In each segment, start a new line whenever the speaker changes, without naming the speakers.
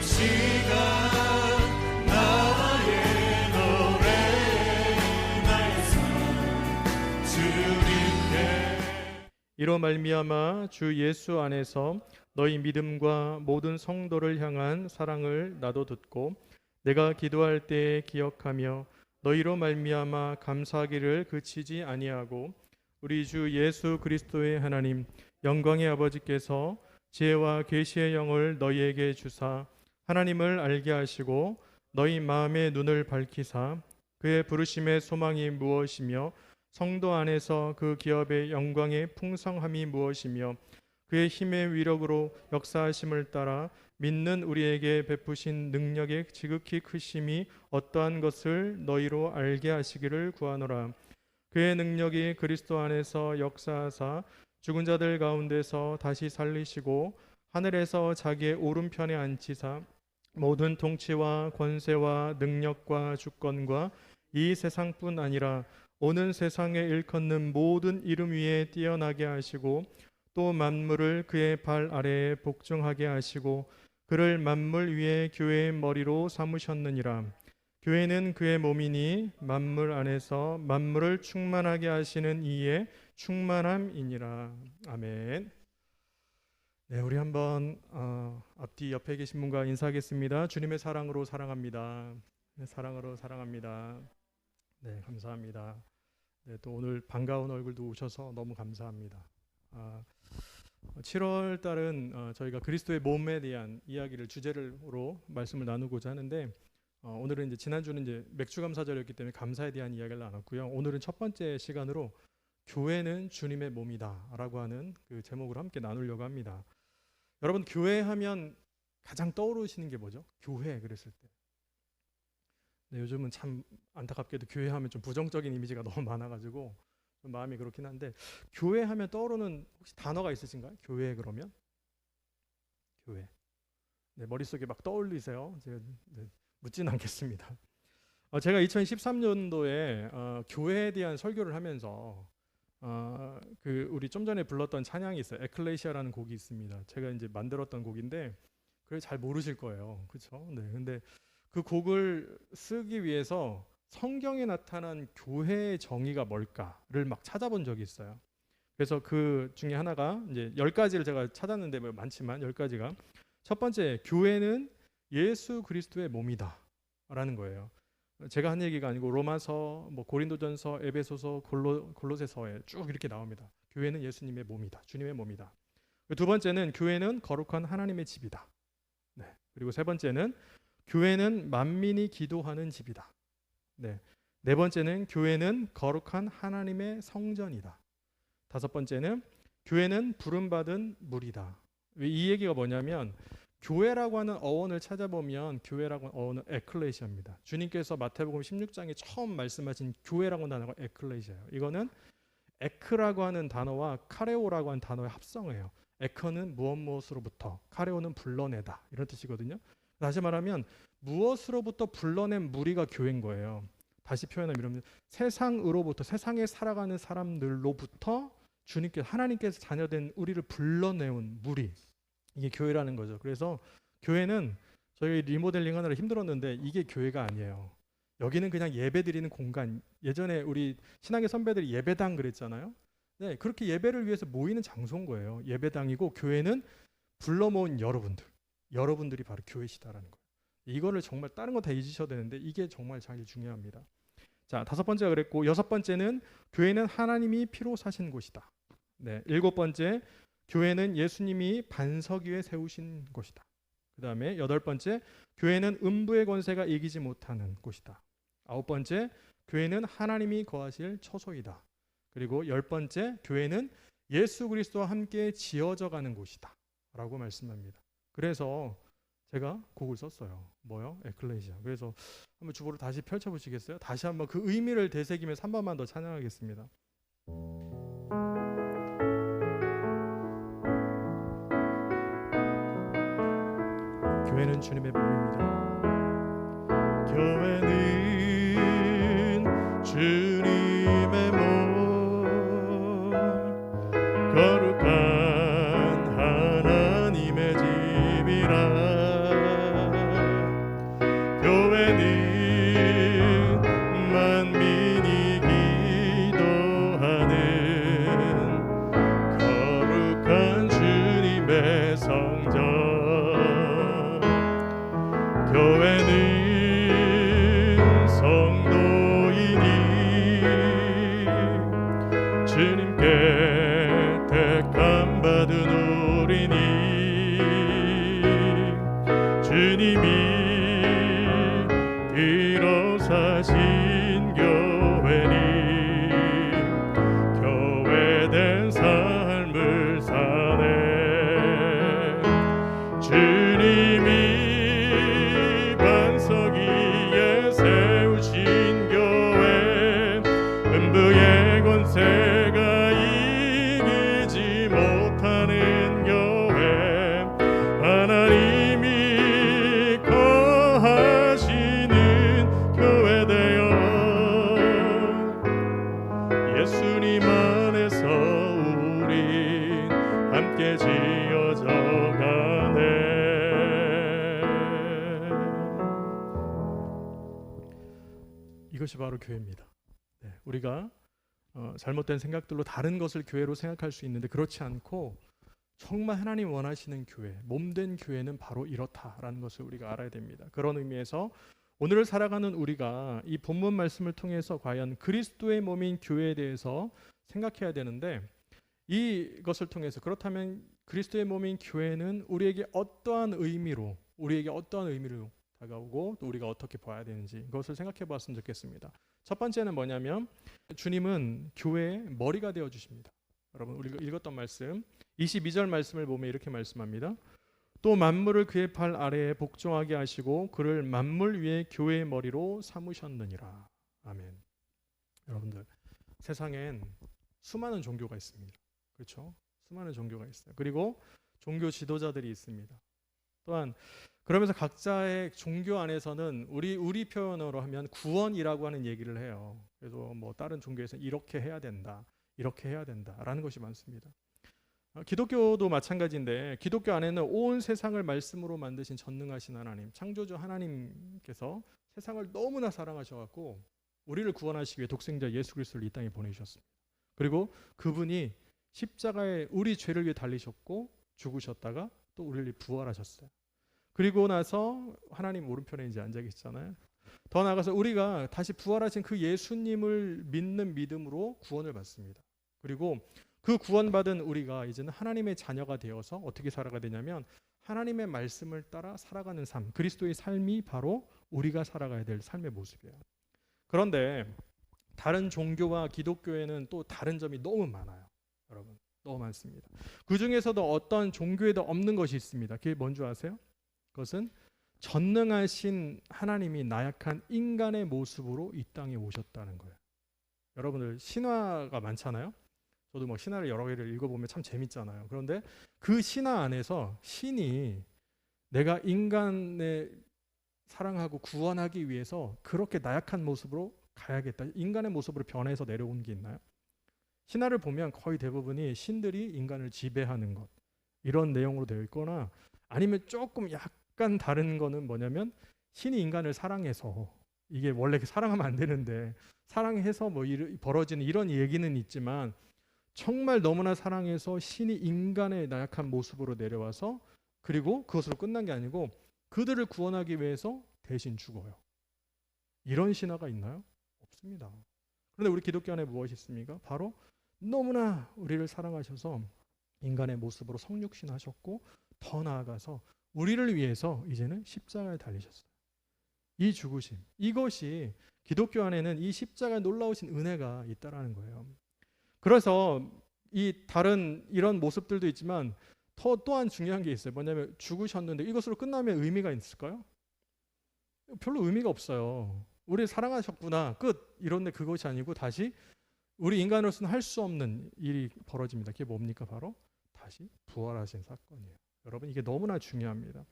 시간 나의 노래 나의 삶 주님께.
이로 말미암아 주 예수 안에서 너희 믿음과 모든 성도를 향한 사랑을 나도 듣고 내가 기도할 때에 기억하며 너희로 말미암아 감사하기를 그치지 아니하고 우리 주 예수 그리스도의 하나님 영광의 아버지께서 지혜와 계시의 영을 너희에게 주사 하나님을 알게 하시고 너희 마음의 눈을 밝히사 그의 부르심의 소망이 무엇이며 성도 안에서 그 기업의 영광의 풍성함이 무엇이며 그의 힘의 위력으로 역사하심을 따라 믿는 우리에게 베푸신 능력의 지극히 크심이 어떠한 것을 너희로 알게 하시기를 구하노라. 그의 능력이 그리스도 안에서 역사하사 죽은 자들 가운데서 다시 살리시고 하늘에서 자기의 오른편에 앉히사 모든 통치와 권세와 능력과 주권과 이 세상뿐 아니라 오는 세상에 일컫는 모든 이름 위에 뛰어나게 하시고 또 만물을 그의 발 아래에 복종하게 하시고 그를 만물 위에 교회의 머리로 삼으셨느니라. 교회는 그의 몸이니 만물 안에서 만물을 충만하게 하시는 이의 충만함이니라. 아멘. 네, 우리 한번 앞뒤 옆에 계신 분과 인사하겠습니다. 주님의 사랑으로 사랑합니다. 네, 사랑으로 사랑합니다. 네, 감사합니다. 네, 또 오늘 반가운 얼굴도 오셔서 너무 감사합니다. 7월 달은 저희가 그리스도의 몸에 대한 이야기를 주제로 말씀을 나누고자 하는데 오늘은 이제 지난주는 이제 맥주 감사절이었기 때문에 감사에 대한 이야기를 나눴고요. 오늘은 첫 번째 시간으로 교회는 주님의 몸이다라고 하는 그 제목으로 함께 나누려고 합니다. 여러분 교회 하면 가장 떠오르시는 게 뭐죠? 교회 그랬을 때. 네, 요즘은 참 안타깝게도 교회 하면 좀 부정적인 이미지가 너무 많아가지고 좀 마음이 그렇긴 한데 교회 하면 떠오르는 혹시 단어가 있으신가요? 교회 그러면? 교회. 네, 머릿속에 막 떠올리세요? 제가 묻진 않겠습니다. 제가 2013년도에 교회에 대한 설교를 하면서 그 우리 좀 전에 불렀던 찬양이 있어요. 에클레시아라는 곡이 있습니다. 제가 이제 만들었던 곡인데 그걸 잘 모르실 거예요. 그렇죠? 네. 근데 그 곡을 쓰기 위해서 성경에 나타난 교회의 정의가 뭘까를 막 찾아본 적이 있어요. 그래서 그 중에 하나가 이제 10가지를 제가 찾았는데 뭐 많지만 10가지가 첫 번째, 교회는 예수 그리스도의 몸이다 라는 거예요. 제가 한 얘기가 아니고 로마서, 뭐 고린도전서, 에베소서, 골로새서에 쭉 이렇게 나옵니다. 교회는 예수님의 몸이다. 주님의 몸이다. 두 번째는 교회는 거룩한 하나님의 집이다. 네. 그리고 세 번째는 교회는 만민이 기도하는 집이다. 네 번째는 교회는 거룩한 하나님의 성전이다. 다섯 번째는 교회는 부름받은 무리다. 이 얘기가 뭐냐면 교회라고 하는 어원을 찾아보면 교회라고 하는 어원은 에클레시아입니다. 주님께서 마태복음 16장에 처음 말씀하신 교회라고 하는 단어가 에클레시아예요. 이거는 에크라고 하는 단어와 카레오라고 하는 단어의 합성어예요. 에크는 무엇으로부터, 카레오는 불러내다 이런 뜻이거든요. 다시 말하면 무엇으로부터 불러낸 무리가 교회인 거예요. 다시 표현하면 이러면 세상으로부터, 세상에 살아가는 사람들로부터 주님께서, 하나님께서 자녀된 우리를 불러내온 무리, 이게 교회라는 거죠. 그래서 교회는 저희 리모델링 하느라 힘들었는데 이게 교회가 아니에요. 여기는 그냥 예배 드리는 공간. 예전에 우리 신앙의 선배들이 예배당 그랬잖아요. 네, 그렇게 예배를 위해서 모이는 장소인 거예요. 예배당이고 교회는 불러 모은 여러분들이 바로 교회시다라는 거예요. 이거를 정말 다른 거 다 잊으셔야 되는데 이게 정말 제일 중요합니다. 자, 다섯 번째가 그랬고, 여섯 번째는 교회는 하나님이 피로 사신 곳이다. 네, 일곱 번째, 교회는 예수님이 반석 위에 세우신 곳이다. 그 다음에 여덟 번째, 교회는 음부의 권세가 이기지 못하는 곳이다. 아홉 번째, 교회는 하나님이 거하실 처소이다. 그리고 열 번째, 교회는 예수 그리스도와 함께 지어져 가는 곳이다 라고 말씀합니다. 그래서 제가 곡을 썼어요. 뭐요? 에클레시아. 그래서 한번 주보를 다시 펼쳐보시겠어요? 다시 한번 그 의미를 되새기면서 한 번만 더 찬양하겠습니다. 교회는 주님의 몸입니다. 교회는 주님의 몸, 거룩한 하나님의 집이라. 주님이 일어서신 교회니 교회된 삶을 사네. 주님이 반석 위에 세우신 교회 음부의 권세가 이기지 못하는 교회 하나님이 거하시는 교회 되어 예수님 안에서 우린 함께 지어져 가네. 이것이 바로 교회입니다. 네, 우리가 잘못된 생각들로 다른 것을 교회로 생각할 수 있는데 그렇지 않고 정말 하나님 원하시는 교회, 몸된 교회는 바로 이렇다라는 것을 우리가 알아야 됩니다. 그런 의미에서 오늘을 살아가는 우리가 이 본문 말씀을 통해서 과연 그리스도의 몸인 교회에 대해서 생각해야 되는데 이것을 통해서 그렇다면 그리스도의 몸인 교회는 우리에게 어떠한 의미로 다가오고 또 우리가 어떻게 봐야 되는지 그것을 생각해 보았으면 좋겠습니다. 첫 번째는 뭐냐면 주님은 교회의 머리가 되어 주십니다. 여러분 우리가 읽었던 말씀 22절 말씀을 보면 이렇게 말씀합니다. 또 만물을 그의 팔 아래에 복종하게 하시고 그를 만물 위에 교회의 머리로 삼으셨느니라. 아멘. 여러분들 세상엔 수많은 종교가 있습니다. 그렇죠? 수많은 종교가 있어요. 그리고 종교 지도자들이 있습니다. 또한 그러면서 각자의 종교 안에서는 우리 표현으로 하면 구원이라고 하는 얘기를 해요. 그래서 뭐 다른 종교에서는 이렇게 해야 된다라는 것이 많습니다. 기독교도 마찬가지인데 기독교 안에는 온 세상을 말씀으로 만드신 전능하신 하나님, 창조주 하나님께서 세상을 너무나 사랑하셔갖고 우리를 구원하시기 위해 독생자 예수 그리스도를 이 땅에 보내주셨습니다. 그리고 그분이 십자가에 우리 죄를 위해 달리셨고 죽으셨다가 또 우리를 위해 부활하셨어요. 그리고 나서 하나님 오른편에 이제 앉아 계시잖아요. 더 나아가서 우리가 다시 부활하신 그 예수님을 믿는 믿음으로 구원을 받습니다. 그리고 그 구원받은 우리가 이제는 하나님의 자녀가 되어서 어떻게 살아가야 되냐면 하나님의 말씀을 따라 살아가는 삶, 그리스도의 삶이 바로 우리가 살아가야 될 삶의 모습이에요. 그런데 다른 종교와 기독교에는 또 다른 점이 너무 많아요. 여러분 너무 많습니다. 그 중에서도 어떤 종교에도 없는 것이 있습니다. 그게 뭔지 아세요? 그것은 전능하신 하나님이 나약한 인간의 모습으로 이 땅에 오셨다는 거예요. 여러분들 신화가 많잖아요. 저도 뭐 신화를 여러 개를 읽어보면 참 재밌잖아요. 그런데 그 신화 안에서 신이 내가 인간의 사랑하고 구원하기 위해서 그렇게 나약한 모습으로 가야겠다. 인간의 모습으로 변해서 내려온 게 있나요? 신화를 보면 거의 대부분이 신들이 인간을 지배하는 것 이런 내용으로 되어 있거나 아니면 조금 약간 다른 거는 뭐냐면 신이 인간을 사랑해서 이게 원래 사랑하면 안 되는데 사랑해서 뭐 벌어지는 이런 얘기는 있지만 정말 너무나 사랑해서 신이 인간의 나약한 모습으로 내려와서 그리고 그것으로 끝난 게 아니고 그들을 구원하기 위해서 대신 죽어요. 이런 신화가 있나요? 없습니다. 그런데 우리 기독교 안에 무엇이 있습니까? 바로 너무나 우리를 사랑하셔서 인간의 모습으로 성육신하셨고 더 나아가서 우리를 위해서 이제는 십자가에 달리셨어요. 이 죽으심, 이것이 기독교 안에는 이 십자가의 놀라우신 은혜가 있다라는 거예요. 그래서 이 다른 이런 모습들도 있지만 또한 중요한 게 있어요. 뭐냐면 죽으셨는데 이것으로 끝나면 의미가 있을까요? 별로 의미가 없어요. 우리 사랑하셨구나 끝 이런데 그것이 아니고 다시 우리 인간으로서는 할 수 없는 일이 벌어집니다. 그게 뭡니까? 바로 다시 부활하신 사건이에요. 여러분 이게 너무나 중요합니다.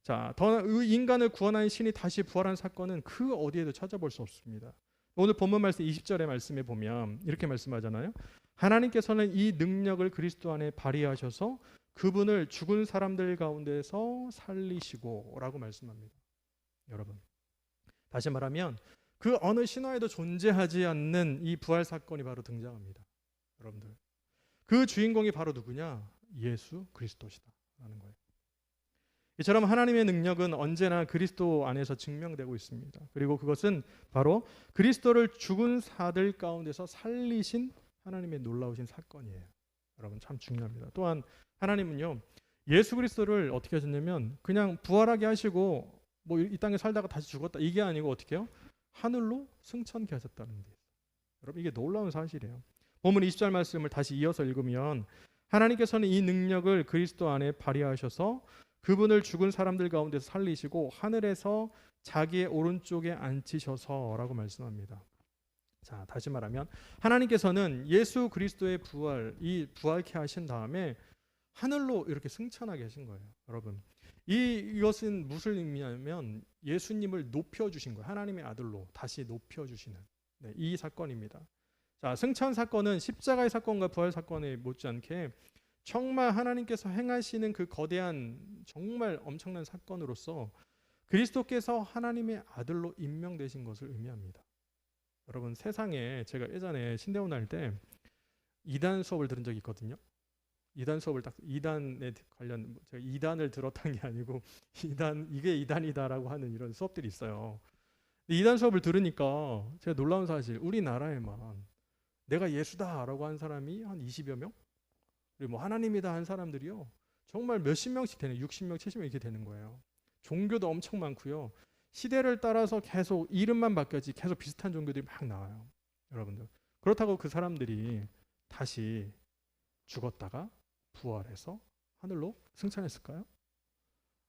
자, 더 인간을 구원하는 신이 다시 부활한 사건은 그 어디에도 찾아볼 수 없습니다. 오늘 본문 말씀 20절의 말씀에 보면 이렇게 말씀하잖아요. 하나님께서는 이 능력을 그리스도 안에 발휘하셔서 그분을 죽은 사람들 가운데서 살리시고 라고 말씀합니다. 여러분 다시 말하면 그 어느 신화에도 존재하지 않는 이 부활 사건이 바로 등장합니다. 여러분들 그 주인공이 바로 누구냐? 예수 그리스도시다라는 거예요. 이처럼 하나님의 능력은 언제나 그리스도 안에서 증명되고 있습니다. 그리고 그것은 바로 그리스도를 죽은 사들 가운데서 살리신 하나님의 놀라우신 사건이에요. 여러분 참 중요합니다. 또한 하나님은요 예수 그리스도를 어떻게 하셨냐면 그냥 부활하게 하시고 뭐 이 땅에 살다가 다시 죽었다 이게 아니고 어떻게 해요? 하늘로 승천케 하셨다는 게. 여러분 이게 놀라운 사실이에요. 본문 20절 말씀을 다시 이어서 읽으면 하나님께서는 이 능력을 그리스도 안에 발휘하셔서 그분을 죽은 사람들 가운데서 살리시고 하늘에서 자기의 오른쪽에 앉히셔서라고 말씀합니다. 자, 다시 말하면 하나님께서는 예수 그리스도의 이 부활케 하신 다음에 하늘로 이렇게 승천하게 하신 거예요. 여러분 이것은 무슨 의미냐면 예수님을 높여주신 거예요. 하나님의 아들로 다시 높여주시는 이 사건입니다. 자, 승천 사건은 십자가의 사건과 부활 사건에 못지않게 정말 하나님께서 행하시는 그 거대한 정말 엄청난 사건으로서 그리스도께서 하나님의 아들로 임명되신 것을 의미합니다. 여러분 세상에 제가 예전에 신대원 할 때 이단 수업을 들은 적이 있거든요. 이단 수업을 딱 이단에 관련 제가 이단을 들었던 게 아니고 이게 이단이다라고 하는 이런 수업들이 있어요. 이단 수업을 들으니까 제가 놀라운 사실 우리나라에만 내가 예수다라고 한 사람이 한 20여 명? 그리고 뭐 하나님이다 한 사람들이요. 정말 몇십 명씩 되는 60명, 70명 이렇게 되는 거예요. 종교도 엄청 많고요. 시대를 따라서 계속 이름만 바뀌었지 계속 비슷한 종교들이 막 나와요. 여러분들. 그렇다고 그 사람들이 다시 죽었다가 부활해서 하늘로 승천했을까요?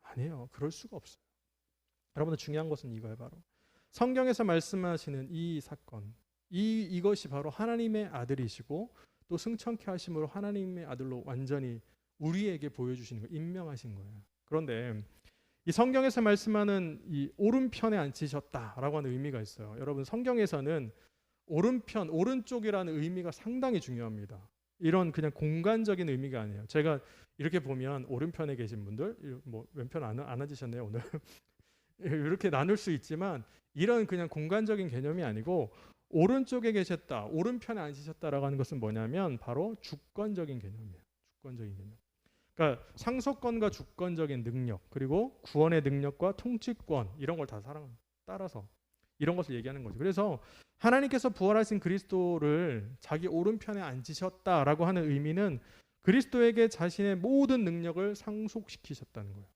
아니에요. 그럴 수가 없어요. 여러분들 중요한 것은 이거예요. 바로 성경에서 말씀하시는 이 사건 이것이 바로 하나님의 아들이시고 또 승천케 하심으로 하나님의 아들로 완전히 우리에게 보여주시는 거 임명하신 거예요. 그런데 이 성경에서 말씀하는 이 오른편에 앉히셨다라고 하는 의미가 있어요. 여러분 성경에서는 오른편, 오른쪽이라는 의미가 상당히 중요합니다. 이런 그냥 공간적인 의미가 아니에요. 제가 이렇게 보면 오른편에 계신 분들 뭐 왼편 안 앉으셨네요 오늘. 이렇게 나눌 수 있지만 이런 그냥 공간적인 개념이 아니고 오른쪽에 계셨다, 오른편에 앉으셨다라고 하는 것은 뭐냐면 바로 주권적인 개념이에요. 주권적인 개념. 그러니까 상속권과 주권적인 능력 그리고 구원의 능력과 통치권 이런 걸 다 따라서 이런 것을 얘기하는 거죠. 그래서 하나님께서 부활하신 그리스도를 자기 오른편에 앉으셨다라고 하는 의미는 그리스도에게 자신의 모든 능력을 상속시키셨다는 거예요.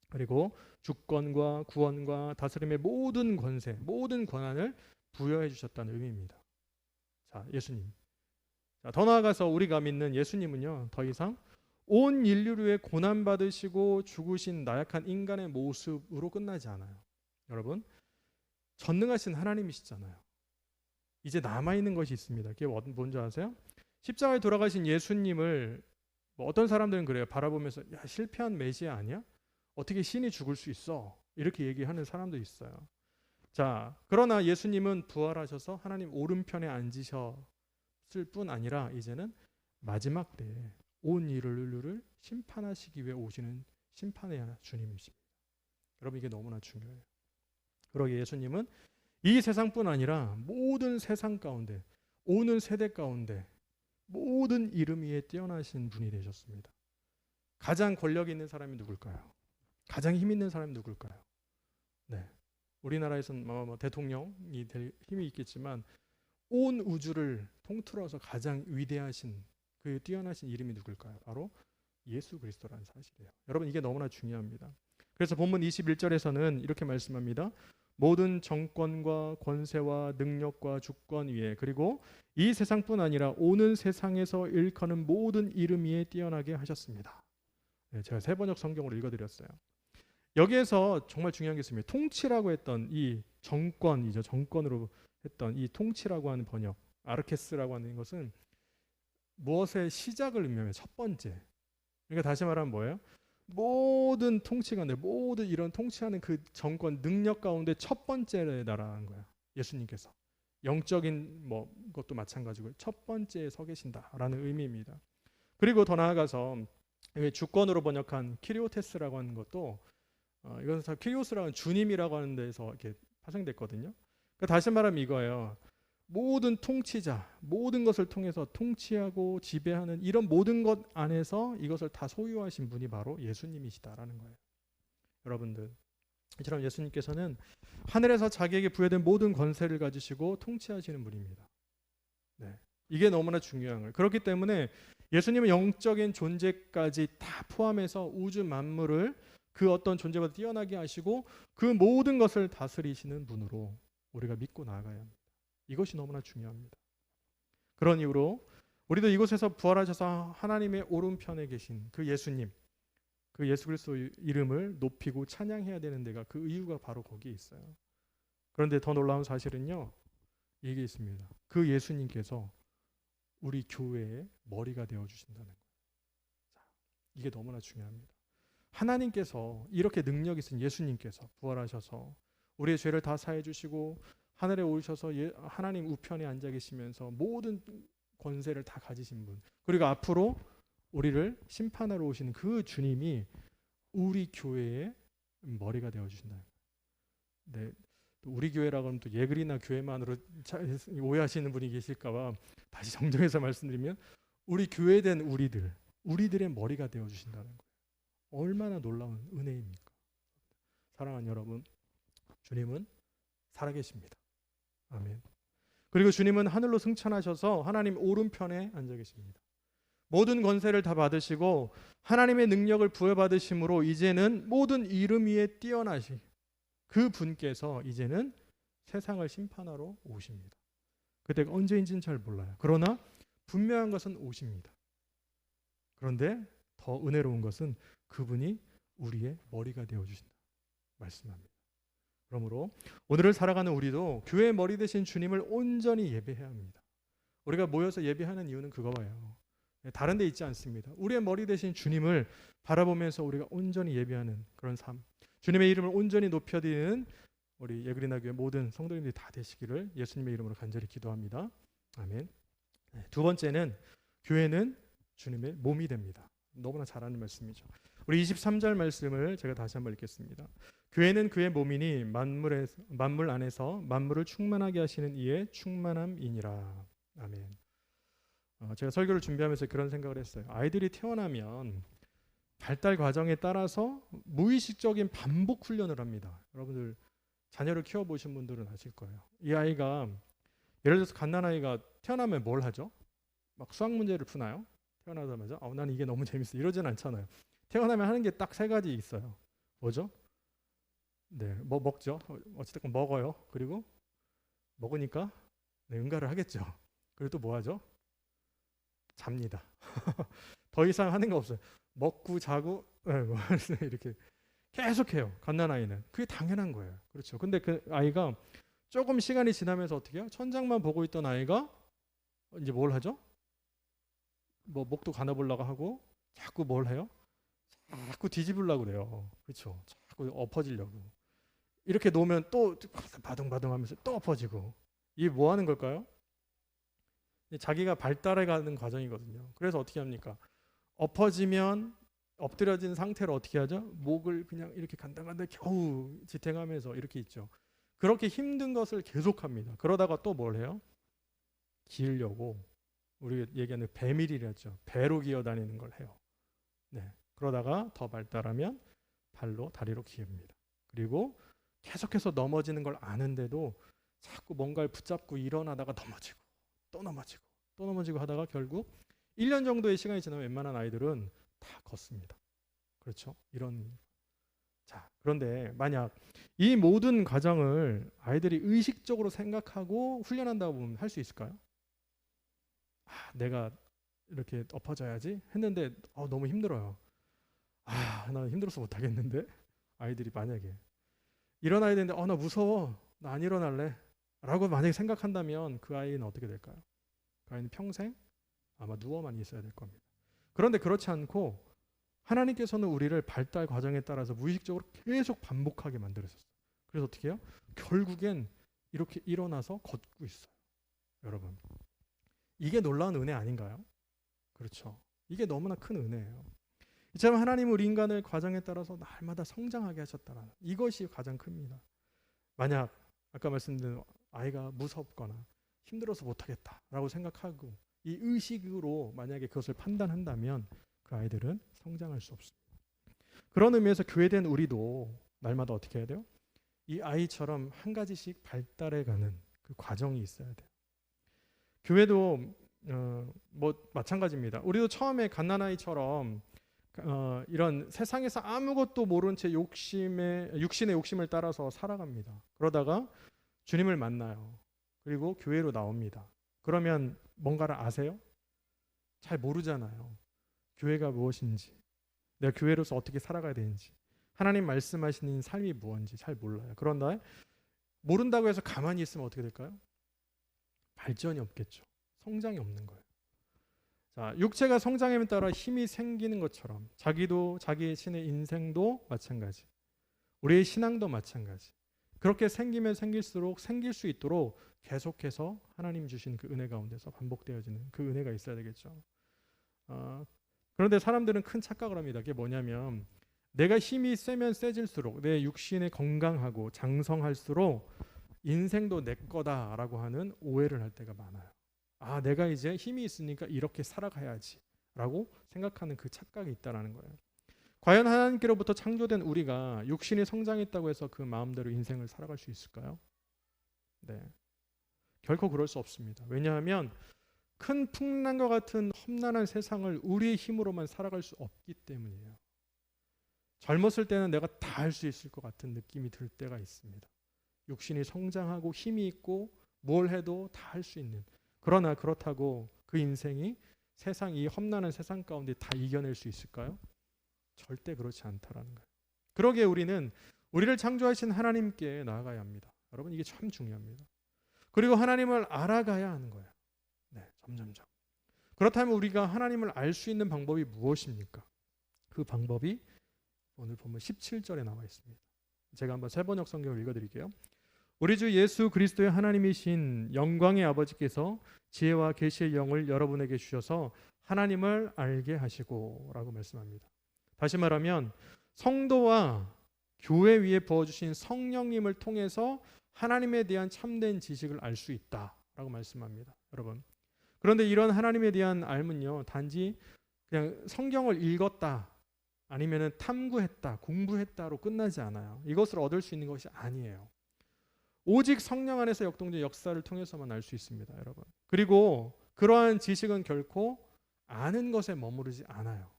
그리고 주권과 구원과 다스림의 모든 권세, 모든 권한을 부여해 주셨다는 의미입니다. 자, 예수님. 자, 더 나아가서 우리가 믿는 예수님은요, 더 이상 온 인류를 위해 고난 받으시고 죽으신 나약한 인간의 모습으로 끝나지 않아요. 여러분, 전능하신 하나님이시잖아요. 이제 남아 있는 것이 있습니다. 그게 뭔지 아세요? 십자가에 돌아가신 예수님을 뭐 어떤 사람들은 그래요. 바라보면서 야, 실패한 메시아 아니야? 어떻게 신이 죽을 수 있어? 이렇게 얘기하는 사람도 있어요. 자, 그러나 예수님은 부활하셔서 하나님 오른편에 앉으셨을 뿐 아니라 이제는 마지막 때에 온 인류를 심판하시기 위해 오시는 심판의 주님이십니다. 여러분 이게 너무나 중요해요. 그러기에 예수님은 이 세상뿐 아니라 모든 세상 가운데 오는 세대 가운데 모든 이름 위에 뛰어나신 분이 되셨습니다. 가장 권력 있는 사람이 누굴까요? 가장 힘 있는 사람이 누굴까요? 네, 우리나라에서는 뭐 대통령이 될 힘이 있겠지만 온 우주를 통틀어서 가장 위대하신 그 뛰어나신 이름이 누굴까요? 바로 예수 그리스도라는 사실이에요. 여러분 이게 너무나 중요합니다. 그래서 본문 21절에서는 이렇게 말씀합니다. 모든 정권과 권세와 능력과 주권 위에 그리고 이 세상뿐 아니라 오는 세상에서 일컫는 모든 이름 위에 뛰어나게 하셨습니다. 네, 제가 세 번역 성경으로 읽어드렸어요. 여기에서 정말 중요한 게 있습니다. 통치라고 했던 이 정권이죠. 정권으로 했던 이 통치라고 하는 번역 아르케스라고 하는 것은 무엇의 시작을 의미하면 첫 번째. 그러니까 다시 말하면 뭐예요? 모든 통치 가운데 모든 이런 통치하는 그 정권 능력 가운데 첫 번째라는 거야. 예수님께서 영적인 뭐 것도 마찬가지고 첫 번째에 서 계신다라는 의미입니다. 그리고 더 나아가서 주권으로 번역한 키리오테스라고 하는 것도 이것은 키리오스라고 하는 주님이라고 하는 데서 이렇게 파생됐거든요. 그러니까 다시 말하면 이거예요. 모든 통치자, 모든 것을 통해서 통치하고 지배하는 이런 모든 것 안에서 이것을 다 소유하신 분이 바로 예수님이시다라는 거예요. 여러분들, 이처럼 예수님께서는 하늘에서 자기에게 부여된 모든 권세를 가지시고 통치하시는 분입니다. 네, 이게 너무나 중요한 거예요. 그렇기 때문에 예수님은 영적인 존재까지 다 포함해서 우주 만물을 그 어떤 존재보다 뛰어나게 하시고 그 모든 것을 다스리시는 분으로 우리가 믿고 나아가야 합니다. 이것이 너무나 중요합니다. 그런 이유로 우리도 이곳에서 부활하셔서 하나님의 오른편에 계신 그 예수님, 그 예수 그리스도 이름을 높이고 찬양해야 되는 데가 그 이유가 바로 거기에 있어요. 그런데 더 놀라운 사실은요, 이게 있습니다. 그 예수님께서 우리 교회의 머리가 되어 주신다는 거예요. 자, 이게 너무나 중요합니다. 하나님께서 이렇게 능력 있으신 예수님께서 부활하셔서 우리의 죄를 다 사해 주시고 하늘에 오르셔서 하나님 우편에 앉아 계시면서 모든 권세를 다 가지신 분, 그리고 앞으로 우리를 심판하러 오시는 그 주님이 우리 교회의 머리가 되어 주신다. 네, 우리 교회라고 하면 또 예글이나 교회만으로 오해하시는 분이 계실까봐 다시 정정해서 말씀드리면 우리 교회된 우리들의 머리가 되어 주신다는 거예요. 얼마나 놀라운 은혜입니까? 사랑하는 여러분, 주님은 살아계십니다. 아멘. 그리고 주님은 하늘로 승천하셔서 하나님 오른편에 앉아 계십니다. 모든 권세를 다 받으시고 하나님의 능력을 부여받으심으로 이제는 모든 이름 위에 뛰어나시 그 분께서 이제는 세상을 심판하러 오십니다. 그때가 언제인지는 잘 몰라요. 그러나 분명한 것은 오십니다. 그런데 더 은혜로운 것은 그분이 우리의 머리가 되어주신다 말씀합니다. 그러므로 오늘을 살아가는 우리도 교회의 머리 되신 주님을 온전히 예배해야 합니다. 우리가 모여서 예배하는 이유는 그거예요. 다른 데 있지 않습니다. 우리의 머리 되신 주님을 바라보면서 우리가 온전히 예배하는 그런 삶, 주님의 이름을 온전히 높여드리는 우리 예그리나 교회 모든 성도님들이 다 되시기를 예수님의 이름으로 간절히 기도합니다. 아멘. 두 번째는 교회는 주님의 몸이 됩니다. 너무나 잘 아는 말씀이죠. 우리 23절 말씀을 제가 다시 한번 읽겠습니다. 교회는 그의 몸이니 만물 안에서 만물을 충만하게 하시는 이의 충만함이니라. 아멘. 제가 설교를 준비하면서 그런 생각을 했어요. 아이들이 태어나면 발달 과정에 따라서 무의식적인 반복 훈련을 합니다. 여러분들 자녀를 키워보신 분들은 아실 거예요. 이 아이가 예를 들어서 갓난아이가 태어나면 뭘 하죠? 막 수학 문제를 푸나요? 태어나자마자 나는 이게 너무 재밌어 이러진 않잖아요. 태어나면 하는 게 딱 3가지 있어요. 뭐죠? 네, 뭐 먹죠. 어쨌든 먹어요. 그리고 먹으니까 응가를 하겠죠. 그리고 또 뭐 하죠? 잡니다. 더 이상 하는 거 없어요. 먹고 자고 이렇게 계속해요. 갓난아이는. 그게 당연한 거예요. 그렇죠. 근데 그 아이가 조금 시간이 지나면서 어떻게 해요? 천장만 보고 있던 아이가 이제 뭘 하죠? 뭐 목도 가눠보려고 하고 자꾸 뭘 해요? 자꾸 뒤집으려고 그래요. 그렇죠. 자꾸 엎어지려고. 이렇게 놓으면 또 바둥바둥하면서 또 엎어지고. 이게 뭐 하는 걸까요? 자기가 발달해가는 과정이거든요. 그래서 어떻게 합니까? 엎어지면 엎드려진 상태로 어떻게 하죠? 목을 그냥 이렇게 간당간당 겨우 지탱하면서 이렇게 있죠. 그렇게 힘든 것을 계속합니다. 그러다가 또 뭘 해요? 기르려고 우리가 얘기하는 배밀이랬죠. 배로 기어다니는 걸 해요. 네. 그러다가 더 발달하면 발로 다리로 기릅니다. 그리고 계속해서 넘어지는 걸 아는데도 자꾸 뭔가를 붙잡고 일어나다가 넘어지고 또 넘어지고 또 넘어지고 하다가 결국 1년 정도의 시간이 지나면 웬만한 아이들은 다 걷습니다. 그렇죠? 자, 그런데 만약 이 모든 과정을 아이들이 의식적으로 생각하고 훈련한다고 보면 할 수 있을까요? 내가 이렇게 엎어져야지 했는데 너무 힘들어요. 나 힘들어서 못하겠는데? 아이들이 만약에 일어나야 되는데 나 무서워. 나 안 일어날래. 라고 만약에 생각한다면 그 아이는 어떻게 될까요? 그 아이는 평생 아마 누워만 있어야 될 겁니다. 그런데 그렇지 않고 하나님께서는 우리를 발달 과정에 따라서 무의식적으로 계속 반복하게 만들었어요. 그래서 어떻게 해요? 결국엔 이렇게 일어나서 걷고 있어요. 여러분, 이게 놀라운 은혜 아닌가요? 그렇죠. 이게 너무나 큰 은혜예요. 이처럼 하나님은 우리 인간을 과정에 따라서 날마다 성장하게 하셨다는 이것이 가장 큽니다. 만약 아까 말씀드린 아이가 무섭거나 힘들어서 못하겠다라고 생각하고 이 의식으로 만약에 그것을 판단한다면 그 아이들은 성장할 수 없습니다. 그런 의미에서 교회된 우리도 날마다 어떻게 해야 돼요? 이 아이처럼 한 가지씩 발달해가는 그 과정이 있어야 돼요. 교회도 뭐 마찬가지입니다. 우리도 처음에 갓난아이처럼 이런 세상에서 아무것도 모른 채 육신의 욕심을 따라서 살아갑니다. 그러다가 주님을 만나요. 그리고 교회로 나옵니다. 그러면 뭔가를 아세요? 잘 모르잖아요. 교회가 무엇인지, 내가 교회로서 어떻게 살아가야 되는지, 하나님 말씀하시는 삶이 무엇인지 잘 몰라요. 그런데 모른다고 해서 가만히 있으면 어떻게 될까요? 발전이 없겠죠. 성장이 없는 거예요. 자, 육체가 성장함에 따라 힘이 생기는 것처럼 자기의 신의 인생도 마찬가지. 우리의 신앙도 마찬가지. 그렇게 생기면 생길수록 생길 수 있도록 계속해서 하나님 주신 그 은혜 가운데서 반복되어지는 그 은혜가 있어야 되겠죠. 그런데 사람들은 큰 착각을 합니다. 그게 뭐냐면 내가 힘이 세면 세질수록 내 육신이 건강하고 장성할수록 인생도 내 거다라고 하는 오해를 할 때가 많아요. 내가 이제 힘이 있으니까 이렇게 살아가야지라고 생각하는 그 착각이 있다라는 거예요. 과연 하나님께로부터 창조된 우리가 육신이 성장했다고 해서 그 마음대로 인생을 살아갈 수 있을까요? 네, 결코 그럴 수 없습니다. 왜냐하면 큰 풍랑과 같은 험난한 세상을 우리의 힘으로만 살아갈 수 없기 때문이에요. 젊었을 때는 내가 다 할 수 있을 것 같은 느낌이 들 때가 있습니다. 육신이 성장하고 힘이 있고 뭘 해도 다 할 수 있는. 그러나 그렇다고 그 인생이 이 험난한 세상 가운데 다 이겨낼 수 있을까요? 절대 그렇지 않다라는 거예요. 그러기에 우리는 우리를 창조하신 하나님께 나아가야 합니다. 여러분, 이게 참 중요합니다. 그리고 하나님을 알아가야 하는 거예요. 네, 점점점. 그렇다면 우리가 하나님을 알 수 있는 방법이 무엇입니까? 그 방법이 오늘 보면 17절에 나와 있습니다. 제가 한번 세번역 성경을 읽어드릴게요. 우리 주 예수 그리스도의 하나님이신 영광의 아버지께서 지혜와 계시의 영을 여러분에게 주셔서 하나님을 알게 하시고 라고 말씀합니다. 다시 말하면 성도와 교회 위에 부어주신 성령님을 통해서 하나님에 대한 참된 지식을 알 수 있다라고 말씀합니다. 여러분, 그런데 이런 하나님에 대한 알문요, 단지 그냥 성경을 읽었다 아니면 탐구했다, 공부했다로 끝나지 않아요. 이것을 얻을 수 있는 것이 아니에요. 오직 성령 안에서 역동적인 역사를 통해서만 알 수 있습니다, 여러분. 그리고 그러한 지식은 결코 아는 것에 머무르지 않아요.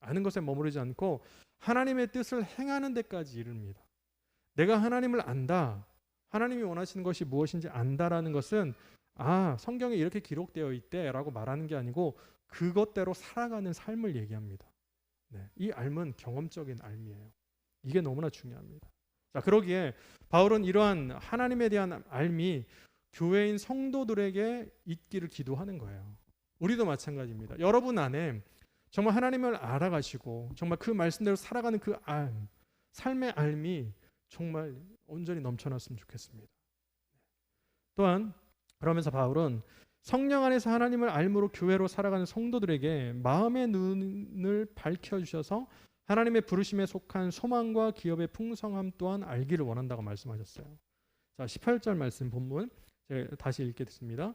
아는 것에 머무르지 않고 하나님의 뜻을 행하는 데까지 이릅니다. 내가 하나님을 안다, 하나님이 원하시는 것이 무엇인지 안다라는 것은 성경에 이렇게 기록되어 있대라고 말하는 게 아니고 그것대로 살아가는 삶을 얘기합니다. 네, 이 알은 경험적인 알미예요. 이게 너무나 중요합니다. 자, 그러기에 바울은 이러한 하나님에 대한 알미 교회인 성도들에게 있기를 기도하는 거예요. 우리도 마찬가지입니다. 여러분 안에 정말 하나님을 알아가시고 정말 그 말씀대로 살아가는 그 삶의 알미 정말 온전히 넘쳐났으면 좋겠습니다. 또한 그러면서 바울은 성령 안에서 하나님을 알므로 교회로 살아가는 성도들에게 마음의 눈을 밝혀주셔서 하나님의 부르심에 속한 소망과 기업의 풍성함 또한 알기를 원한다고 말씀하셨어요. 자, 18절 말씀 본문 제가 다시 읽겠습니다.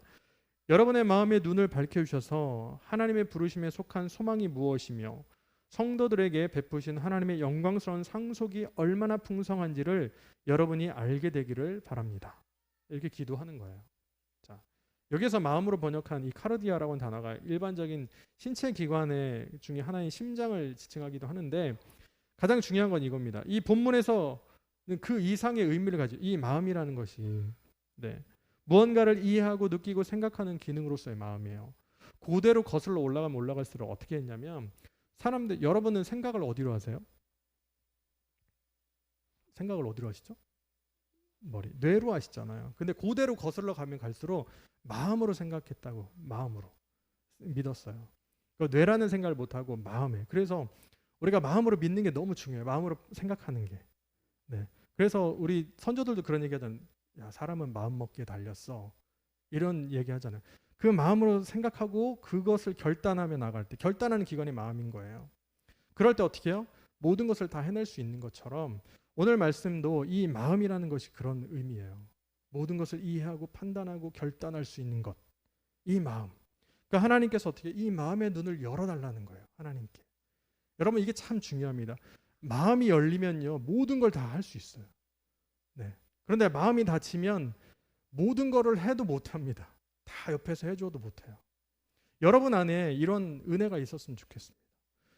여러분의 마음의 눈을 밝혀주셔서 하나님의 부르심에 속한 소망이 무엇이며 성도들에게 베푸신 하나님의 영광스러운 상속이 얼마나 풍성한지를 여러분이 알게 되기를 바랍니다. 이렇게 기도하는 거예요. 자, 여기서 마음으로 번역한 이 카르디아라고 하는 단어가 일반적인 신체 기관의 중에 하나인 심장을 지칭하기도 하는데 가장 중요한 건 이겁니다. 이 본문에서 그 이상의 의미를 가지고 이 마음이라는 것이 무언가를 이해하고 느끼고 생각하는 기능으로서의 마음이에요. 그대로 거슬러 올라가면 올라갈수록 어떻게 했냐면 여러분은 생각을 어디로 하세요? 생각을 어디로 하시죠? 뇌로 하시잖아요. 근데 그대로 거슬러 가면 갈수록 마음으로 생각했다고, 마음으로 믿었어요. 그러니까 뇌라는 생각을 못하고 마음에. 그래서 우리가 마음으로 믿는 게 너무 중요해요. 마음으로 생각하는 게. 그래서 우리 선조들도 그런 얘기 하잖아요. 야, 사람은 마음 먹기에 달렸어. 이런 얘기 하잖아요. 그 마음으로 생각하고 그것을 결단하며 나갈 때, 결단하는 기관이 마음인 거예요. 그럴 때 어떻게 해요? 모든 것을 다 해낼 수 있는 것처럼 오늘 말씀도 이 마음이라는 것이 그런 의미예요. 모든 것을 이해하고 판단하고 결단할 수 있는 것. 이 마음. 그러니까 하나님께서 어떻게 이 마음의 눈을 열어달라는 거예요. 하나님께. 여러분, 이게 참 중요합니다. 마음이 열리면요, 모든 걸 다 할 수 있어요. 그런데 마음이 닫히면 모든 거를 해도 못합니다. 다 옆에서 해줘도 못해요. 여러분 안에 이런 은혜가 있었으면 좋겠습니다.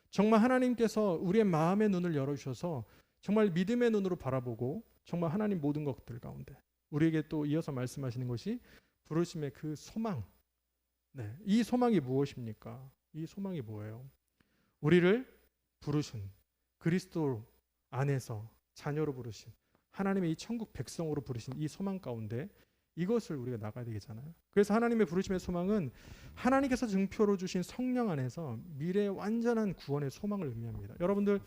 정말 하나님께서 우리의 마음의 눈을 열어주셔서 정말 믿음의 눈으로 바라보고 정말 하나님 모든 것들 가운데 우리에게 또 이어서 말씀하시는 것이 부르심의 그 소망. 네, 이 소망이 무엇입니까? 이 소망이 뭐예요? 우리를 부르신 그리스도 안에서 자녀로 부르신 하나님의 이 천국 백성으로 부르신 이 소망 가운데 이것을 우리가 나가야 되겠잖아요. 그래서 하나님의 부르심의 소망은 하나님께서 증표로 주신 성령 안에서 미래의 완전한 구원의 소망을 의미합니다. 여러분들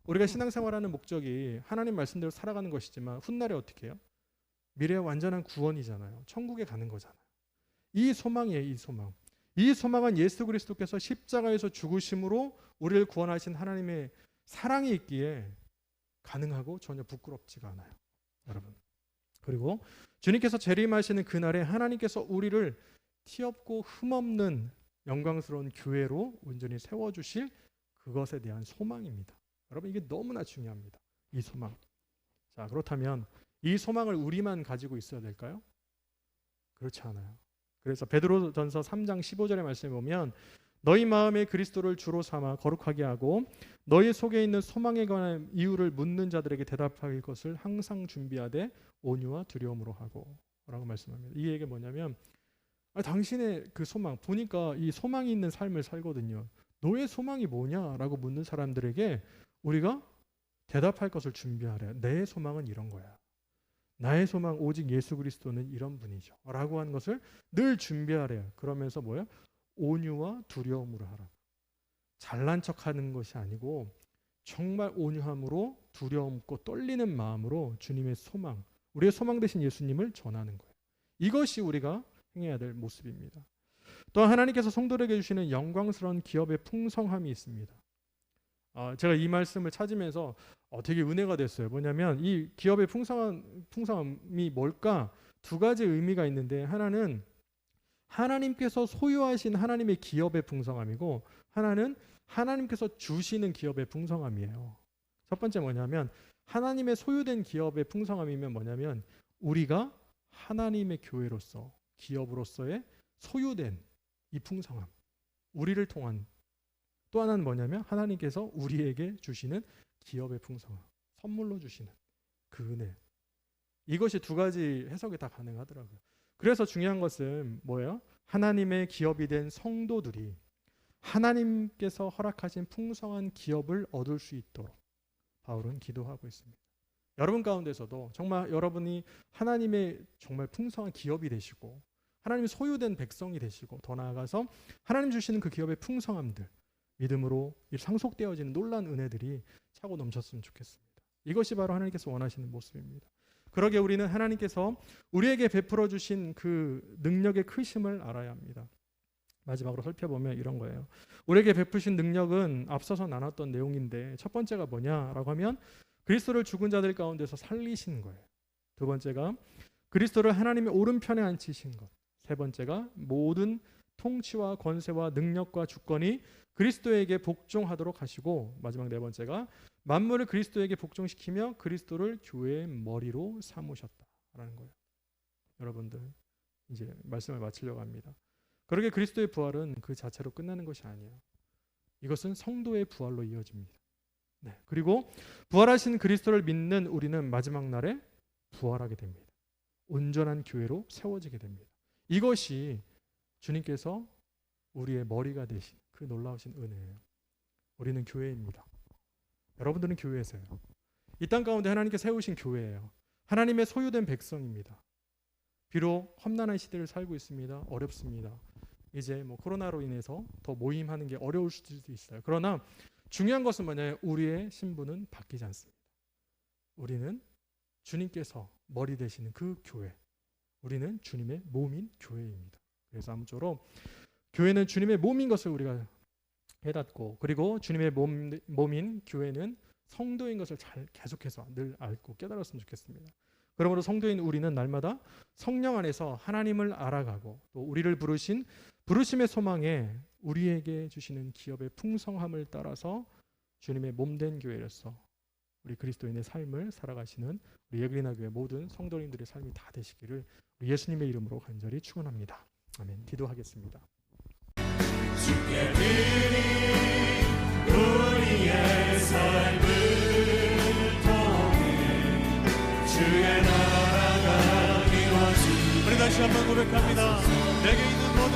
우리가 신앙생활하는 목적이 하나님 말씀대로 살아가는 것이지만 훗날에 어떻게 해요? 미래의 완전한 구원이잖아요. 천국에 가는 거잖아요. 이 소망이에요. 이 소망. 이 소망은 예수 그리스도께서 십자가에서 죽으심으로 우리를 구원하신 하나님의 사랑이 있기에 가능하고 전혀 부끄럽지가 않아요. 여러분. 그리고 주님께서 재림하시는 그날에 하나님께서 우리를 티없고 흠없는 영광스러운 교회로 온전히 세워주실 그것에 대한 소망입니다. 여러분 이게 너무나 중요합니다. 이 소망. 자, 그렇다면 이 소망을 우리만 가지고 있어야 될까요? 그렇지 않아요. 그래서 베드로전서 3장 15절의 말씀에 보면 너희 마음에 그리스도를 주로 삼아 거룩하게 하고 너희 속에 있는 소망에 관한 이유를 묻는 자들에게 대답할 것을 항상 준비하되 온유와 두려움으로 하고 라고 말씀합니다. 이 얘기가 뭐냐면 당신의 그 소망 보니까 이 소망이 있는 삶을 살거든요. 너의 소망이 뭐냐라고 묻는 사람들에게 우리가 대답할 것을 준비하래. 내 소망은 이런 거야. 나의 소망 오직 예수 그리스도는 이런 분이죠 라고 하는 것을 늘 준비하래요. 그러면서 뭐예요? 온유와 두려움으로 하라. 잘난 척하는 것이 아니고 정말 온유함으로 두려움 없고 떨리는 마음으로 주님의 소망, 우리의 소망 되신 예수님을 전하는 거예요. 이것이 우리가 행해야 될 모습입니다. 또한 하나님께서 성도들에게 주시는 영광스러운 기업의 풍성함이 있습니다. 제가 이 말씀을 찾으면서 되게 은혜가 됐어요. 뭐냐면 이 기업의 풍성함이 뭘까? 두 가지 의미가 있는데 하나는 하나님께서 소유하신 하나님의 기업의 풍성함이고 하나는 하나님께서 주시는 기업의 풍성함이에요. 첫 번째 뭐냐면 하나님의 소유된 기업의 풍성함이면 뭐냐면 우리가 하나님의 교회로서 기업으로서의 소유된 이 풍성함, 우리를 통한. 또 하나는 뭐냐면 하나님께서 우리에게 주시는 기업의 풍성함, 선물로 주시는 그 은혜. 이것이 두 가지 해석이 다 가능하더라고요. 그래서 중요한 것은 뭐예요? 하나님의 기업이 된 성도들이 하나님께서 허락하신 풍성한 기업을 얻을 수 있도록 바울은 기도하고 있습니다. 여러분 가운데서도 정말 여러분이 하나님의 정말 풍성한 기업이 되시고 하나님의 소유된 백성이 되시고 더 나아가서 하나님 주시는 그 기업의 풍성함들 믿음으로 상속되어지는 놀라운 은혜들이 차고 넘쳤으면 좋겠습니다. 이것이 바로 하나님께서 원하시는 모습입니다. 그러게 우리는 하나님께서 우리에게 베풀어 주신 그 능력의 크심을 알아야 합니다. 마지막으로 살펴보면 이런 거예요. 우리에게 베푸신 능력은 앞서서 나눴던 내용인데 첫 번째가 뭐냐라고 하면 그리스도를 죽은 자들 가운데서 살리신 거예요. 두 번째가 그리스도를 하나님의 오른편에 앉히신 것. 세 번째가 모든 통치와 권세와 능력과 주권이 그리스도에게 복종하도록 하시고 마지막 네 번째가 만물을 그리스도에게 복종시키며 그리스도를 교회의 머리로 삼으셨다라는 거예요. 여러분들 이제 말씀을 마치려고 합니다. 그러게 그리스도의 부활은 그 자체로 끝나는 것이 아니에요. 이것은 성도의 부활로 이어집니다. 네. 그리고 부활하신 그리스도를 믿는 우리는 마지막 날에 부활하게 됩니다. 온전한 교회로 세워지게 됩니다. 이것이 주님께서 우리의 머리가 되신 그 놀라우신 은혜예요. 우리는 교회입니다. 여러분들은 교회에서요. 이 땅 가운데 하나님께 세우신 교회예요. 하나님의 소유된 백성입니다. 비록 험난한 시대를 살고 있습니다. 어렵습니다. 이제 코로나로 인해서 더 모임하는 게 어려울 수도 있어요. 그러나 중요한 것은 뭐냐면 우리의 신분은 바뀌지 않습니다. 우리는 주님께서 머리 되시는 그 교회, 우리는 주님의 몸인 교회입니다. 그래서 아무쪼록 교회는 주님의 몸인 것을 우리가 깨닫고 그리고 주님의 몸인 교회는 성도인 것을 잘 계속해서 늘 알고 깨달았으면 좋겠습니다. 그러므로 성도인 우리는 날마다 성령 안에서 하나님을 알아가고 또 우리를 부르신 부르심의 소망에 우리에게 주시는 기업의 풍성함을 따라서 주님의 몸된 교회로서 우리 그리스도인의 삶을 살아가시는 우리 예그리나 교회 모든 성도님들의 삶이 다 되시기를 우리 예수님의 이름으로 간절히 축원합니다. 아멘. 기도하겠습니다.
주께 드린 우리의 삶을 통해 주의 나라가 이루어지게.
우리 다시 한번 고백합니다. 내게 있는 모든